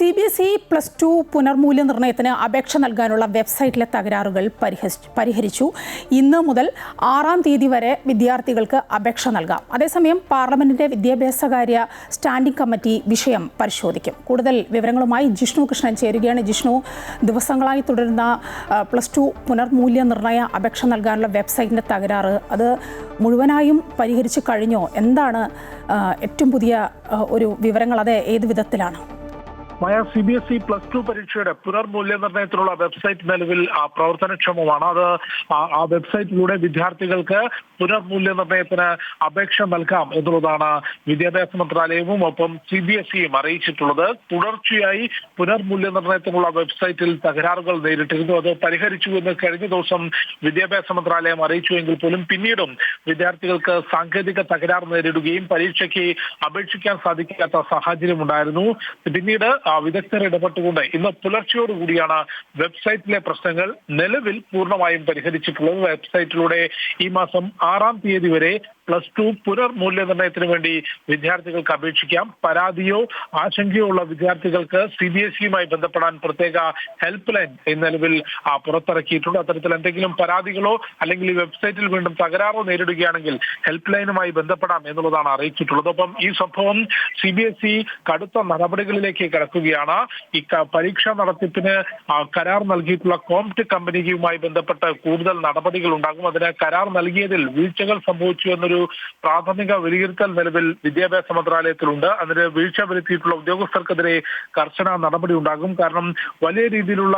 CBSE +2 പുനർമൂല്യനിർണ്ണയത്തിന് അപേക്ഷ നൽകാനുള്ള വെബ്സൈറ്റിലെ തകരാറുകൾ പരിഹരിച്ചു. ഇന്ന് മുതൽ 6-ാം തീയതി വരെ വിദ്യാർത്ഥികൾക്ക് അപേക്ഷ നൽകാം. അതേസമയം പാർലമെന്റിന്റെ വിദ്യാഭ്യാസകാര്യ സ്റ്റാൻഡിംഗ് കമ്മിറ്റി വിഷയം പരിശോധിക്കും. കൂടുതൽ വിവരങ്ങളുമായി ജിഷ്ണു കൃഷ്ണൻ ചേരുകയാണ്. ജിഷ്ണു, ദിവസങ്ങളായി തുടരുന്ന +2 പുനർമൂല്യനിർണ്ണയ അപേക്ഷ നൽകാനുള്ള വെബ്സൈറ്റിന്റെ തകരാറ് അത് മുഴുവനായും പരിഹരിച്ചു കഴിഞ്ഞോ? എന്താണ് ഏറ്റവും പുതിയ ഒരു വിവരങ്ങൾ? അത് ഏത് വിധത്തിലാണ്? CBSE +2 പരീക്ഷയുടെ പുനർമൂല്യനിർണ്ണയത്തിനുള്ള വെബ്സൈറ്റ് നിലവിൽ പ്രവർത്തനക്ഷമമാണ്. അത് ആ വെബ്സൈറ്റിലൂടെ വിദ്യാർത്ഥികൾക്ക് പുനർമൂല്യനിർണ്ണയത്തിന് അപേക്ഷ നൽകാം എന്നുള്ളതാണ് വിദ്യാഭ്യാസ മന്ത്രാലയവും ഒപ്പം CBSEയും അറിയിച്ചിട്ടുള്ളത്. തുടർച്ചയായി പുനർമൂല്യനിർണ്ണയത്തിനുള്ള വെബ്സൈറ്റിൽ തകരാറുകൾ നേരിട്ടിരുന്നു. അത് പരിഹരിച്ചു എന്ന് കഴിഞ്ഞ ദിവസം വിദ്യാഭ്യാസ മന്ത്രാലയം അറിയിച്ചുവെങ്കിൽ പോലും പിന്നീടും വിദ്യാർത്ഥികൾക്ക് സാങ്കേതിക തകരാർ നേരിടുകയും പരീക്ഷയ്ക്ക് അപേക്ഷിക്കാൻ സാധിക്കാത്ത സാഹചര്യം ഉണ്ടായിരുന്നു. പിന്നീട് വിദഗ്ധർ ഇടപെട്ടുകൊണ്ട് ഇന്ന് പുലർച്ചയോടുകൂടിയാണ് വെബ്സൈറ്റിലെ പ്രശ്നങ്ങൾ നിലവിൽ പൂർണ്ണമായും പരിഹരിച്ചിട്ടുള്ളത്. വെബ്സൈറ്റിലൂടെ ഈ മാസം 6-ാം തീയതി വരെ +2 പുനർമൂല്യനിർണ്ണയത്തിന് വേണ്ടി വിദ്യാർത്ഥികൾക്ക് അപേക്ഷിക്കാം. പരാതിയോ ആശങ്കയോ ഉള്ള വിദ്യാർത്ഥികൾക്ക് CBSEയുമായി ബന്ധപ്പെടാൻ പ്രത്യേക ഹെൽപ്പ് ലൈൻ നിലവിൽ പുറത്തിറക്കിയിട്ടുണ്ട്. അത്തരത്തിൽ എന്തെങ്കിലും പരാതികളോ അല്ലെങ്കിൽ ഈ വെബ്സൈറ്റിൽ വീണ്ടും തകരാറോ നേരിടുകയാണെങ്കിൽ ഹെൽപ്പ് ലൈനുമായി ബന്ധപ്പെടാം എന്നുള്ളതാണ് അറിയിച്ചിട്ടുള്ളത്. ഒപ്പം ഈ സംഭവം CBSE കടുത്ത നടപടികളിലേക്ക് കടക്കുകയാണ്. ഈ പരീക്ഷാ നടത്തിപ്പിന് കരാർ നൽകിയിട്ടുള്ള കോംപ്റ്റ് കമ്പനിയുമായി ബന്ധപ്പെട്ട് കൂടുതൽ നടപടികൾ ഉണ്ടാകും. അതിന് കരാർ നൽകിയതിൽ വീഴ്ചകൾ സംഭവിച്ചു എന്നൊരു പ്രാഥമിക വിലയിരുത്തൽ നിലവിൽ വിദ്യാഭ്യാസ മന്ത്രാലയത്തിലുണ്ട്. അതിന് വീഴ്ച വരുത്തിയിട്ടുള്ള ഉദ്യോഗസ്ഥർക്കെതിരെ കർശന നടപടി ഉണ്ടാകും. കാരണം വലിയ രീതിയിലുള്ള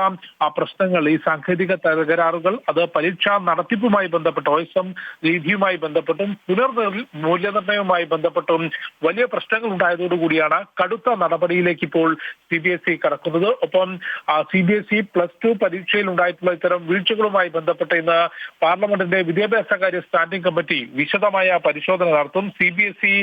പ്രശ്നങ്ങൾ, ഈ സാങ്കേതിക തകരാറുകൾ അത് പരീക്ഷാ നടത്തിപ്പുമായി ബന്ധപ്പെട്ട് OSM രീതിയുമായി ബന്ധപ്പെട്ടും പുനർമൂല്യനിർണ്ണയവുമായി ബന്ധപ്പെട്ടും വലിയ പ്രശ്നങ്ങൾ ഉണ്ടായതോടുകൂടിയാണ് കടുത്ത നടപടിയിലേക്ക് ഇപ്പോൾ CBSE കടക്കുന്നത്. ഒപ്പം CBSE +2 പരീക്ഷയിൽ ഉണ്ടായിട്ടുള്ള ഇത്തരം വീഴ്ചകളുമായി ബന്ധപ്പെട്ട് ഇന്ന് പാർലമെന്റിന്റെ വിദ്യാഭ്യാസകാര്യ സ്റ്റാൻഡിംഗ് കമ്മിറ്റി വിശദമായ പരിശോധന നടത്തും. CBSE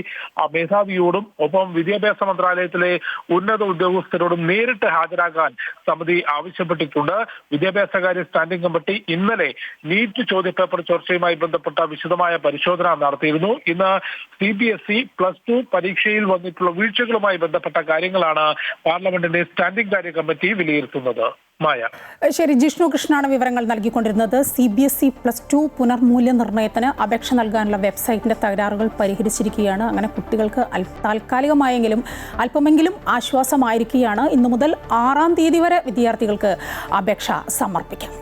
മേധാവിയോടും ഒപ്പം വിദ്യാഭ്യാസ മന്ത്രാലയത്തിലെ ഉന്നത ഉദ്യോഗസ്ഥരോടും നേരിട്ട് ഹാജരാകാൻ സമിതി ആവശ്യപ്പെട്ടിട്ടുണ്ട്. വിദ്യാഭ്യാസകാര്യ സ്റ്റാൻഡിംഗ് കമ്മിറ്റി ഇന്നലെ നീറ്റ് ചോദ്യപേപ്പർ ചോർച്ചയുമായി ബന്ധപ്പെട്ട വിശദമായ പരിശോധന നടത്തിയിരുന്നു. ഇന്ന് CBSE +2 പരീക്ഷയിൽ വന്നിട്ടുള്ള വീഴ്ചകളുമായി ബന്ധപ്പെട്ട കാര്യങ്ങളാണ് പാർലമെന്റിന്റെ സ്റ്റാൻഡിംഗ് കാര്യ കമ്മിറ്റി വിലയിരുത്തുന്നത്. ശരി, ജിഷ്ണു കൃഷ്ണനാണ് വിവരങ്ങൾ നൽകിക്കൊണ്ടിരുന്നത്. CBSE +2 പുനർമൂല്യനിർണ്ണയത്തിന് അപേക്ഷ നൽകാനുള്ള വെബ്സൈറ്റിന്റെ തകരാറുകൾ പരിഹരിച്ചിരിക്കുകയാണ്. അങ്ങനെ കുട്ടികൾക്ക് താൽക്കാലികമായെങ്കിലും അല്പമെങ്കിലും ആശ്വാസമായിരിക്കുകയാണ്. ഇന്നു മുതൽ 6-ാം തീയതി വരെ വിദ്യാർത്ഥികൾക്ക് അപേക്ഷ സമർപ്പിക്കാം.